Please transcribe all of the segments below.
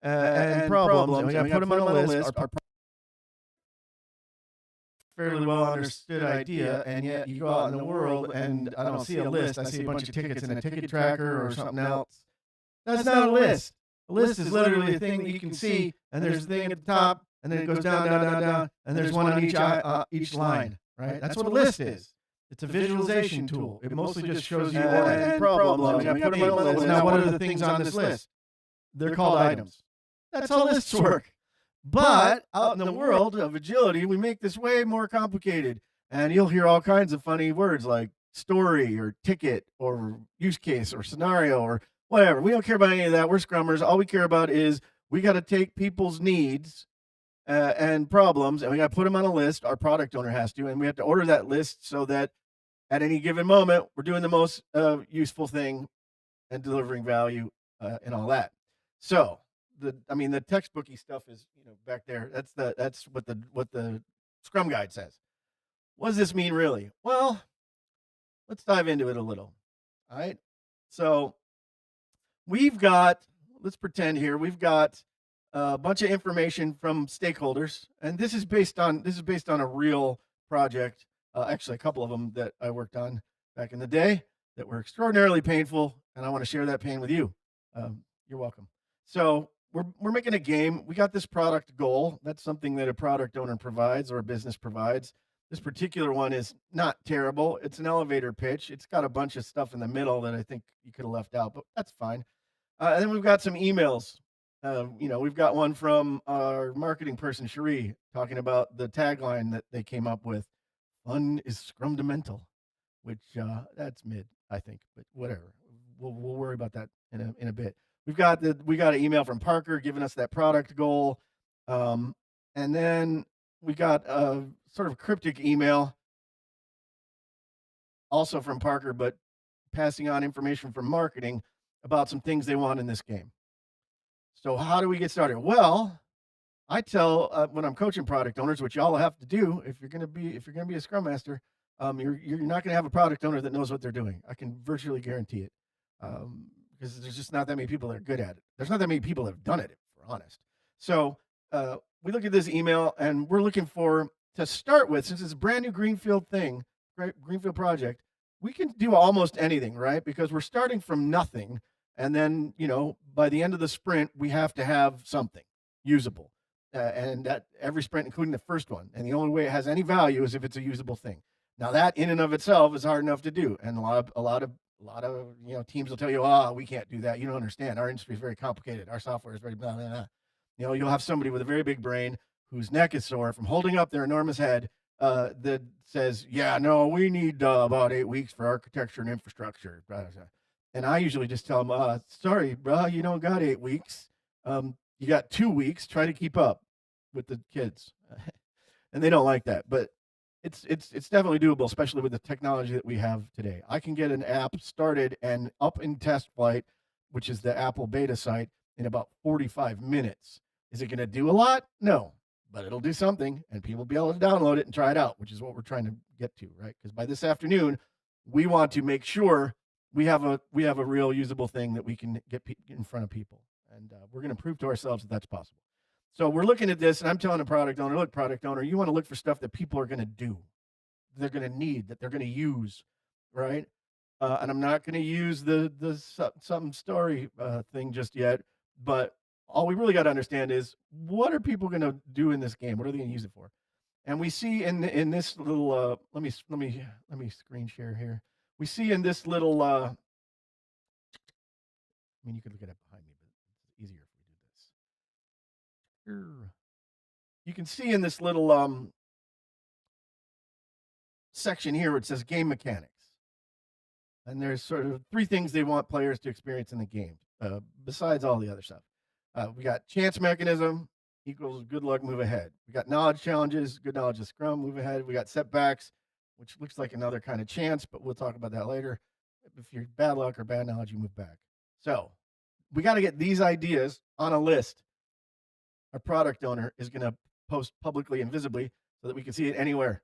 and problems, and we got to put them on a list. Our fairly well understood idea, and yet you go out in the world and I don't see a list. I see a bunch of tickets in a ticket tracker or something else. That's not a list. A list is literally a thing that you can see, and there's a thing at the top, and then it goes down, down, down, down, and there's one on each line, right? That's what a list is. It's a visualization tool. It mostly just shows you problems. And put them on a list. Now, what are the things on this list? They're called items. That's how lists work. But out in the world of agility, we make this way more complicated. And you'll hear all kinds of funny words like story or ticket or use case or scenario or whatever. We don't care about any of that. We're Scrummers. All we care about is we got to take people's needs and problems, and we got to put them on a list. Our product owner has to, and we have to order that list so that at any given moment, we're doing the most useful thing and delivering value and all that. So the textbooky stuff is back there. That's what the Scrum Guide says. What does this mean really? Well, let's dive into it a little. All right. So let's pretend here we've got a bunch of information from stakeholders, and this is based on a real project. Actually, a couple of them that I worked on back in the day that were extraordinarily painful, and I want to share that pain with you. You're welcome. So we're making a game. We got this product goal. That's something that a product owner provides or a business provides. This particular one is not terrible. It's an elevator pitch. It's got a bunch of stuff in the middle that I think you could have left out, but that's fine. And then we've got some emails. We've got one from our marketing person, Cherie, talking about the tagline that they came up with. Fun is Scrumdamental, which that's mid, I think, but whatever. We'll worry about that in a bit. We got an email from Parker giving us that product goal, and then we got a sort of cryptic email also from Parker, but passing on information from marketing about some things they want in this game. So how do we get started? Well, I tell when I'm coaching product owners, which y'all have to do if you're gonna be a Scrum Master, you're not gonna have a product owner that knows what they're doing. I can virtually guarantee it, because there's just not that many people that are good at it. There's not that many people that have done it, if we're honest. So we look at this email, and we're looking for, to start with, since it's a brand new greenfield thing, right, greenfield project, we can do almost anything, right? Because we're starting from nothing, and then by the end of the sprint, we have to have something usable. And that every sprint, including the first one. And the only way it has any value is if it's a usable thing. Now that in and of itself is hard enough to do. And a lot of teams will tell you, we can't do that. You don't understand. Our industry is very complicated. Our software is very blah, blah, blah. You'll have somebody with a very big brain whose neck is sore from holding up their enormous head that says, yeah, no, we need about 8 weeks for architecture and infrastructure. And I usually just tell them, sorry, bro, you don't got 8 weeks. You got 2 weeks. Try to keep up with the kids. And they don't like that, but it's definitely doable, especially with the technology that we have today. I can get an app started and up in test flight, which is the Apple beta site, in about 45 minutes. Is it going to do a lot? No, but it'll do something, and people will be able to download it and try it out, which is what we're trying to get to, right? Because by this afternoon, we want to make sure we have a real usable thing that we can get in front of people. And we're going to prove to ourselves that that's possible. So we're looking at this, and I'm telling the product owner, look, product owner, you want to look for stuff that people are going to do, they're going to need, that they're going to use, right? And I'm not going to use the something story thing just yet, but all we really got to understand is, what are people going to do in this game? What are they going to use it for? And we see in this little let me screen share here. We see in this little you could look at it behind me, but it's easier if we do this. You can see in this little section here where it says game mechanics. And there's sort of 3 things they want players to experience in the game, besides all the other stuff. We got chance mechanism equals good luck, move ahead. We got knowledge challenges, good knowledge of Scrum, move ahead. We got setbacks, which looks like another kind of chance, but we'll talk about that later. If you're bad luck or bad knowledge, you move back. So we got to get these ideas on a list. Our product owner is going to post publicly and visibly so that we can see it anywhere.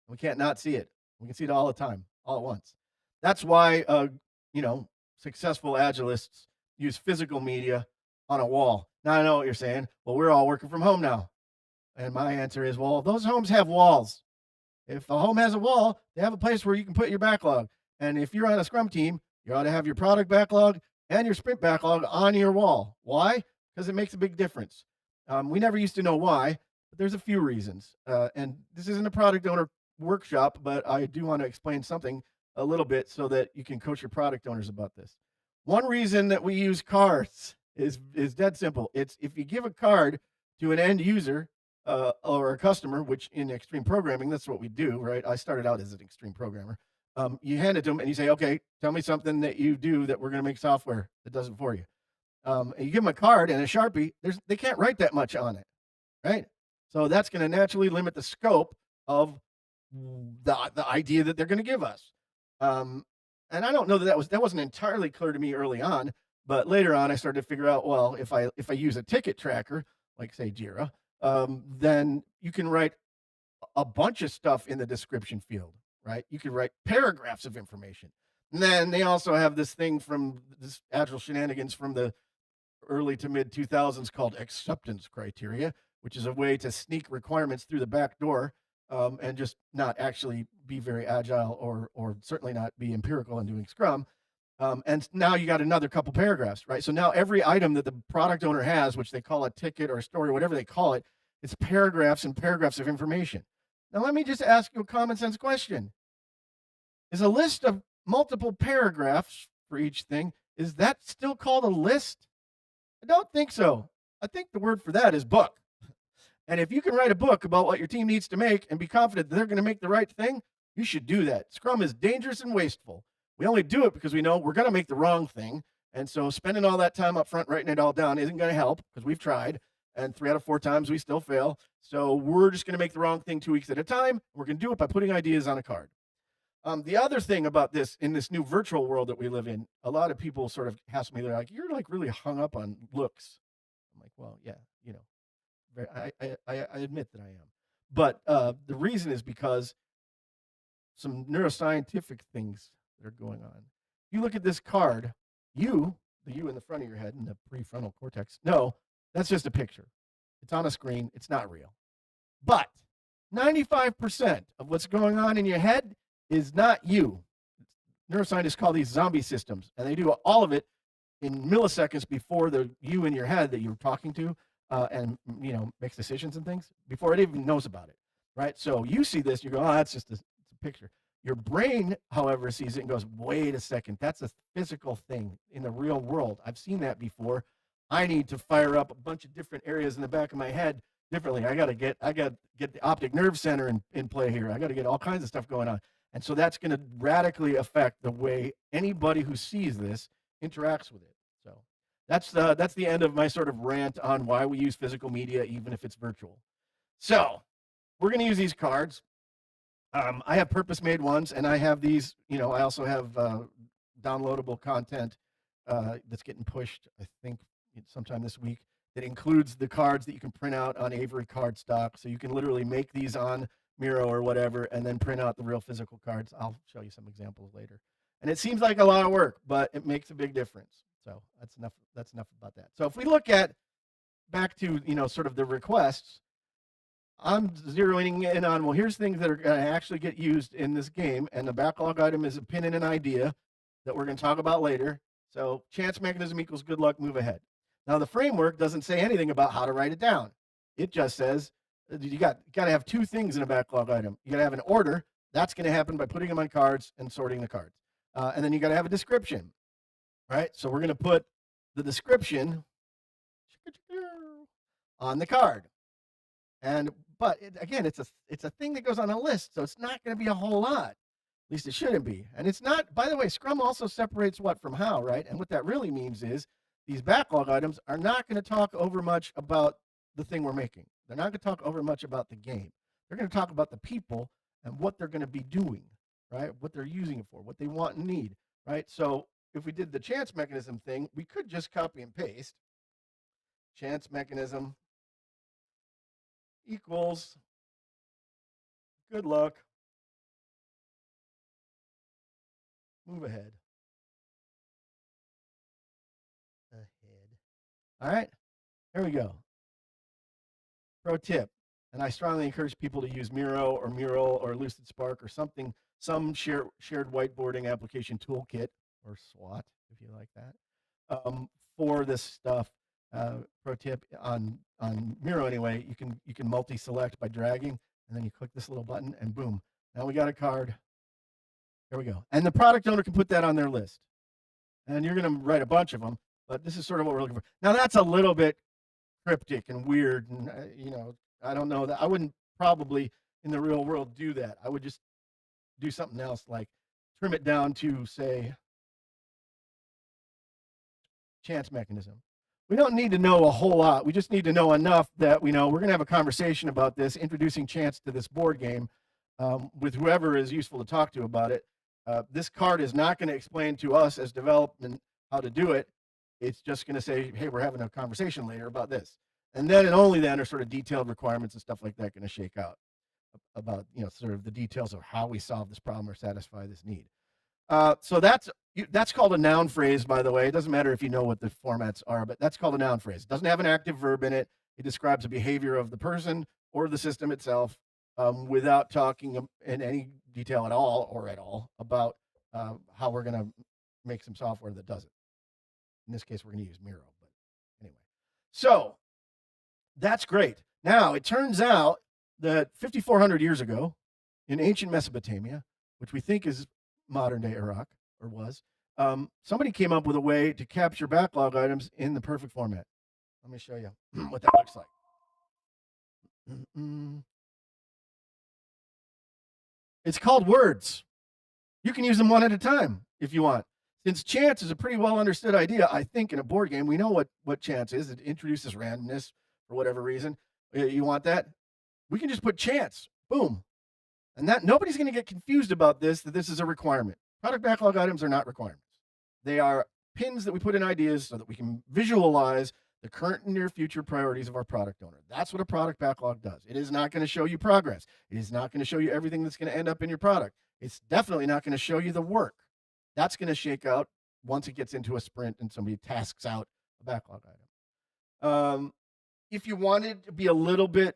We can't not see it. We can see it all the time, all at once. That's why, successful Agilists use physical media on a wall. Now I know what you're saying. Well, we're all working from home now. And my answer is, well, those homes have walls. If a home has a wall, they have a place where you can put your backlog. And if you're on a Scrum team, you ought to have your product backlog and your sprint backlog on your wall. Why? Because it makes a big difference. We never used to know why, but there's a few reasons. And this isn't a product owner workshop, but I do want to explain something a little bit so that you can coach your product owners about this. One reason that we use cards is dead simple. It's if you give a card to an end user or a customer, which in extreme programming, that's what we do, right? I started out as an extreme programmer. You hand it to them and you say, okay, tell me something that you do that we're going to make software that does it for you. And you give them a card and a Sharpie, they can't write that much on it, right? So that's going to naturally limit the scope of the idea that they're going to give us. And I don't know that wasn't entirely clear to me early on, but later on I started to figure out, well, if I use a ticket tracker, like say Jira, then you can write a bunch of stuff in the description field, right? You can write paragraphs of information. And then they also have this thing from this Agile shenanigans from the early to mid 2000s called acceptance criteria, which is a way to sneak requirements through the back door and just not actually be very agile or certainly not be empirical in doing Scrum. And now you got another couple paragraphs, right? So now every item that the product owner has, which they call a ticket or a story, or whatever they call it, it's paragraphs and paragraphs of information. Now, let me just ask you a common sense question. Is a list of multiple paragraphs for each thing, is that still called a list? I don't think so. I think the word for that is book. And if you can write a book about what your team needs to make and be confident that they're going to make the right thing, you should do that. Scrum is dangerous and wasteful. We only do it because we know we're going to make the wrong thing. And so spending all that time up front writing it all down isn't going to help because we've tried. And 3 out of 4 times we still fail. So we're just going to make the wrong thing 2 weeks at a time. We're going to do it by putting ideas on a card. The other thing about this, in this new virtual world that we live in, a lot of people sort of ask me, they're like, you're like really hung up on looks. I'm like, well, yeah, you know, I admit that I am. But the reason is because some neuroscientific things that are going on. You look at this card, the you in the front of your head and the prefrontal cortex, no, that's just a picture. It's on a screen. It's not real. But 95% of what's going on in your head is not you. Neuroscientists call these zombie systems, and they do all of it in milliseconds before the you in your head that you're talking to and makes decisions and things before it even knows about it, right? So you see this, you go, oh, that's just it's a picture. Your brain, however, sees it and goes, wait a second, that's a physical thing in the real world. I've seen that before. I need to fire up a bunch of different areas in the back of my head differently. I got to get the optic nerve center in play here. I got to get all kinds of stuff going on. And so that's going to radically affect the way anybody who sees this interacts with it. So that's the end of my sort of rant on why we use physical media, even if it's virtual. So we're going to use these cards. I have purpose-made ones, and I have these. I also have downloadable content that's getting pushed, I think, sometime this week, that includes the cards that you can print out on Avery cardstock. So you can literally make these on Miro or whatever, and then print out the real physical cards. I'll show you some examples later. And it seems like a lot of work, but it makes a big difference. So that's enough about that. So if we look at back to sort of the requests, I'm zeroing in on, well, here's things that are going to actually get used in this game, and the backlog item is a pin in an idea that we're going to talk about later. So chance mechanism equals good luck, move ahead. Now the framework doesn't say anything about how to write it down. It just says you got to have 2 things in a backlog item. You got to have an order. That's going to happen by putting them on cards and sorting the cards. And then you got to have a description, right? So we're going to put the description on the card. But again, it's a thing that goes on a list, so it's not going to be a whole lot. At least it shouldn't be. And it's not. By the way, Scrum also separates what from how, right? And what that really means is these backlog items are not going to talk over much about the thing we're making. They're not going to talk over much about the game. They're going to talk about the people and what they're going to be doing, right? What they're using it for, what they want and need, right? So if we did the chance mechanism thing, we could just copy and paste chance mechanism equals good luck, move ahead. All right, here we go. Pro tip, and I strongly encourage people to use Miro or Mural or Lucid Spark or something, some shared whiteboarding application toolkit or SWAT, if you like that, for this stuff. Pro tip on Miro anyway, you can multi-select by dragging, and then you click this little button, and boom, now we got a card. There we go, and the product owner can put that on their list, and you're going to write a bunch of them. But this is sort of what we're looking for. Now that's a little bit cryptic and weird, and I don't know that I wouldn't probably in the real world do that. I would just do something else, like trim it down to, say, chance mechanism. We don't need to know a whole lot. We just need to know enough that we know we're going to have a conversation about this, introducing chance to this board game, with whoever is useful to talk to about it. This card is not going to explain to us as development how to do it. It's just going to say, hey, we're having a conversation later about this. And then and only then are sort of detailed requirements and stuff like that going to shake out about, sort of the details of how we solve this problem or satisfy this need. So that's called a noun phrase, by the way. It doesn't matter if you know what the formats are, but that's called a noun phrase. It doesn't have an active verb in it. It describes a behavior of the person or the system itself, without talking in any detail at all about how we're going to make some software that does it. In this case, we're going to use Miro, but anyway. So that's great. Now, it turns out that 5,400 years ago in ancient Mesopotamia, which we think is modern day Iraq, or was, somebody came up with a way to capture backlog items in the perfect format. Let me show you what that looks like. It's called words. You can use them one at a time if you want. Since chance is a pretty well understood idea, I think in a board game, we know what chance is. It introduces randomness for whatever reason. You want that? We can just put chance, boom. And that nobody's going to get confused about this, that this is a requirement. Product backlog items are not requirements. They are pins that we put in ideas so that we can visualize the current and near future priorities of our product owner. That's what a product backlog does. It is not going to show you progress. It is not going to show you everything that's going to end up in your product. It's definitely not going to show you the work. That's going to shake out once it gets into a sprint and somebody tasks out a backlog item. If you wanted to be a little bit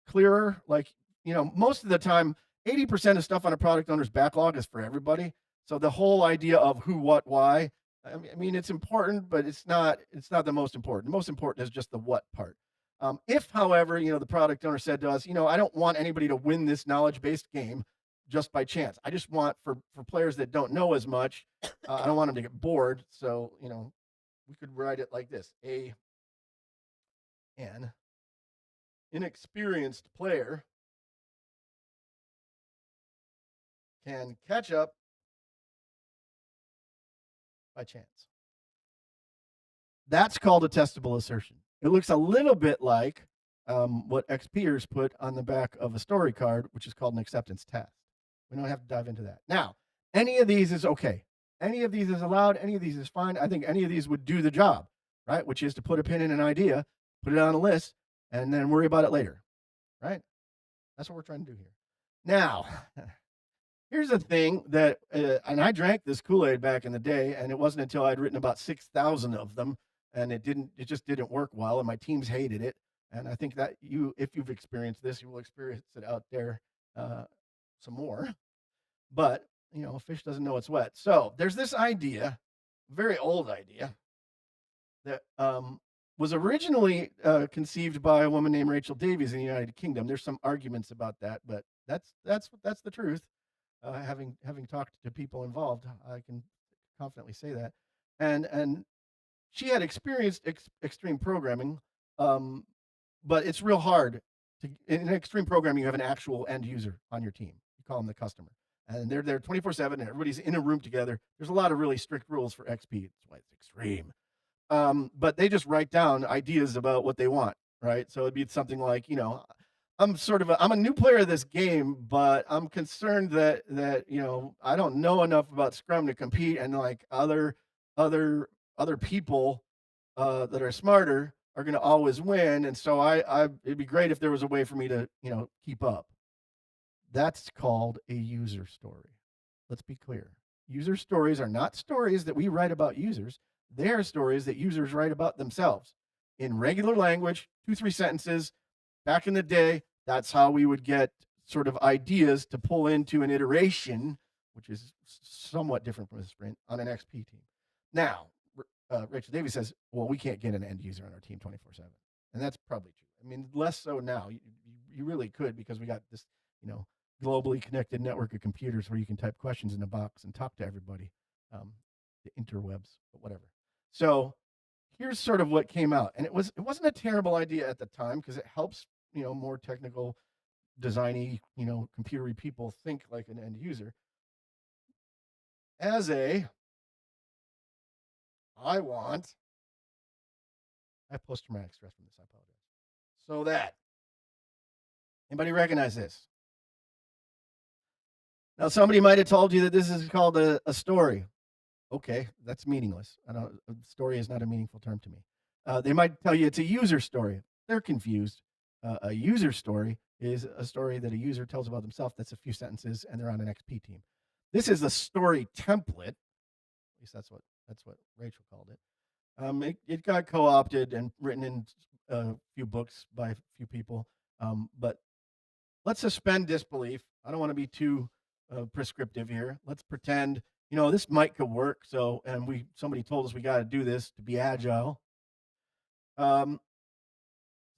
clearer, like, most of the time, 80% of stuff on a product owner's backlog is for everybody. So the whole idea of who, what, why, I mean, it's important, but it's not the most important. The most important is just the what part. If, however, the product owner said to us, I don't want anybody to win this knowledge-based game just by chance. I just want for players that don't know as much, I don't want them to get bored. So, we could write it like this: an inexperienced player can catch up by chance. That's called a testable assertion. It looks a little bit like what XPers put on the back of a story card, which is called an acceptance test. We don't have to dive into that. Now, any of these is okay. Any of these is allowed. Any of these is fine. I think any of these would do the job, right? Which is to put a pin in an idea, put it on a list, and then worry about it later, right? That's what we're trying to do here. Now, here's the thing that, and I drank this Kool-Aid back in the day, and it wasn't until I'd written about 6,000 of them, and it just didn't work well, and my teams hated it. And I think that if you've experienced this, you will experience it out there some more. But, a fish doesn't know it's wet. So there's this idea, very old idea, that was originally conceived by a woman named Rachel Davies in the United Kingdom. There's some arguments about that, but that's the truth. Having talked to people involved, I can confidently say that. And she had experienced extreme programming, but it's real hard in extreme programming. You have an actual end user on your team. You call them the customer, and they're there 24/7, and everybody's in a room together. There's a lot of really strict rules for XP. That's why it's extreme. But they just write down ideas about what they want, right? So it'd be something like, I'm a new player of this game, but I'm concerned that I don't know enough about Scrum to compete, and like other people that are smarter are going to always win, and so it'd be great if there was a way for me to keep up. That's called a user story. Let's be clear. User stories are not stories that we write about users. They're stories that users write about themselves in regular language, 2-3 sentences. Back in the day, that's how we would get sort of ideas to pull into an iteration, which is somewhat different from a sprint on an XP team. Now, Rachel Davies says, well, we can't get an end user on our team 24/7. And that's probably true. I mean, less so now. You really could, because we got this, globally connected network of computers where you can type questions in a box and talk to everybody, the interwebs, but whatever. So here's sort of what came out, and it wasn't a terrible idea at the time, because it helps more technical, designy, computery people think like an end user. I have post-traumatic stress from this. I apologize. So that anybody recognize this? Now, somebody might have told you that this is called a story. Okay, that's meaningless. A story is not a meaningful term to me. They might tell you it's a user story. They're confused. A user story is a story that a user tells about themselves that's a few sentences, and they're on an XP team. This is a story template. At least that's what Rachel called it. It got co-opted and written in a few books by a few people. But let's suspend disbelief. I don't want to be too prescriptive here. Let's pretend this might could work. So, and somebody told us we got to do this to be agile. So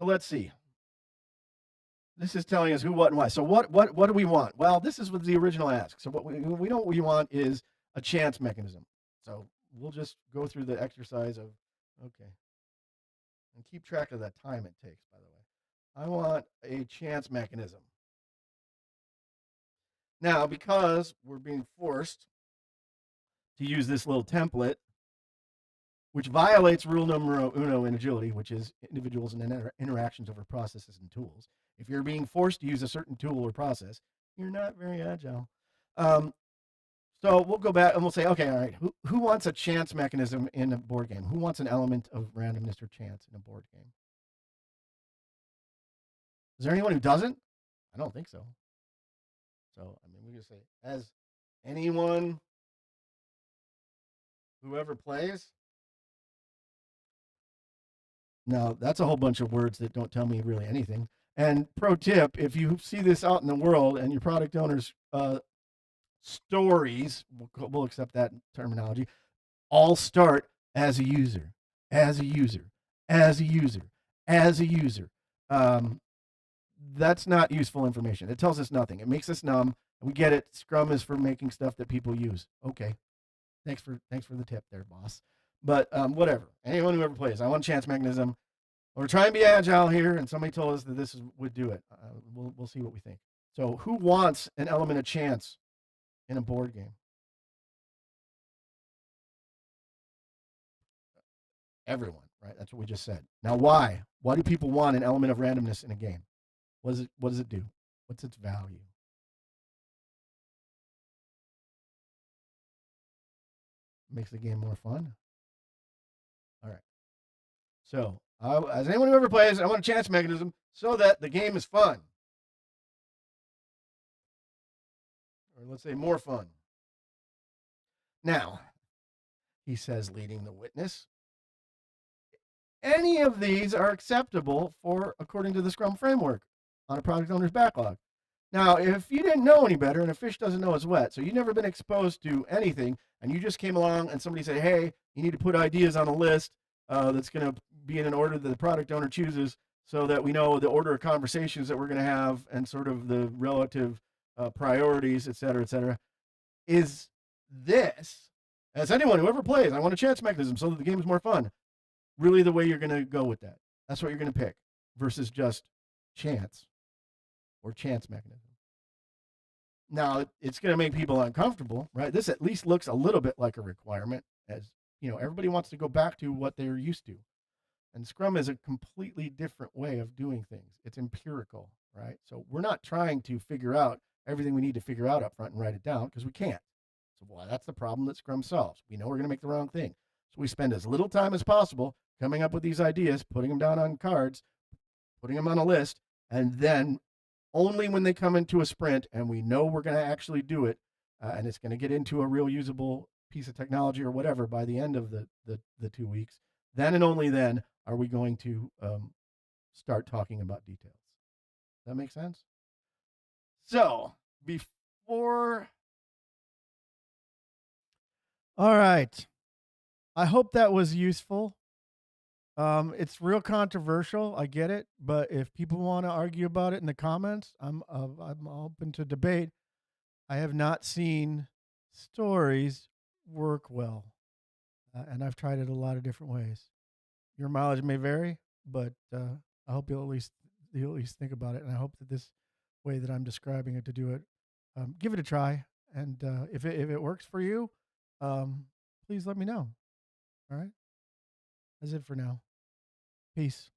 let's see. This is telling us who, what, and why. So what do we want? Well, this is what the original ask. So what we want is a chance mechanism. So we'll just go through the exercise of, okay, and keep track of that time it takes, by the way. I want a chance mechanism. Now, because we're being forced to use this little template, which violates rule numero uno in agility, which is individuals and interactions over processes and tools. If you're being forced to use a certain tool or process, you're not very agile. So we'll go back and we'll say, okay, all right, who wants a chance mechanism in a board game? Who wants an element of randomness or chance in a board game? Is there anyone who doesn't? I don't think so. So, I mean, we just say, as anyone who ever plays. Now, that's a whole bunch of words that don't tell me really anything. And pro tip, if you see this out in the world and your product owners' stories, we'll accept that terminology, all start as a user, as a user, as a user, as a user. That's not useful information. It tells us nothing. It makes us numb. We get it. Scrum is for making stuff that people use. Okay. Thanks for the tip there, boss. But whatever. Anyone who ever plays, I want a chance mechanism. We're trying to be agile here, and somebody told us that this would do it. We'll see what we think. So, who wants an element of chance in a board game? Everyone, right? That's what we just said. Now, why? Why do people want an element of randomness in a game? What does it do? What's its value? Makes the game more fun. All right. So, as anyone who ever plays, I want a chance mechanism so that the game is fun. Or let's say more fun. Now, he says, leading the witness. Any of these are acceptable according to the Scrum framework on a product owner's backlog. Now, if you didn't know any better, and a fish doesn't know it's wet, so you've never been exposed to anything, and you just came along and somebody said, hey, you need to put ideas on a list that's going to be in an order that the product owner chooses so that we know the order of conversations that we're going to have and sort of the relative priorities, et cetera, is this, as anyone who ever plays, I want a chance mechanism so that the game is more fun, really the way you're going to go with that? That's what you're going to pick versus just chance or chance mechanism. Now, it's going to make people uncomfortable, right? This at least looks a little bit like a requirement, as everybody wants to go back to what they're used to. And Scrum is a completely different way of doing things. It's empirical, right? So we're not trying to figure out everything we need to figure out up front and write it down, because we can't. So that's the problem that Scrum solves. We know we're going to make the wrong thing. So we spend as little time as possible coming up with these ideas, putting them down on cards, putting them on a list, and then only when they come into a sprint and we know we're going to actually do it, and it's going to get into a real usable piece of technology or whatever by the end of the 2 weeks, then and only then are we going to start talking about details. That make sense? So before, all right. I hope that was useful. It's real controversial. I get it, but if people want to argue about it in the comments, I'm open to debate. I have not seen stories work well, and I've tried it a lot of different ways. Your mileage may vary, but I hope you'll at least think about it, and I hope that this way that I'm describing it to do it, give it a try, and if it works for you, please let me know. All right, that's it for now. Peace.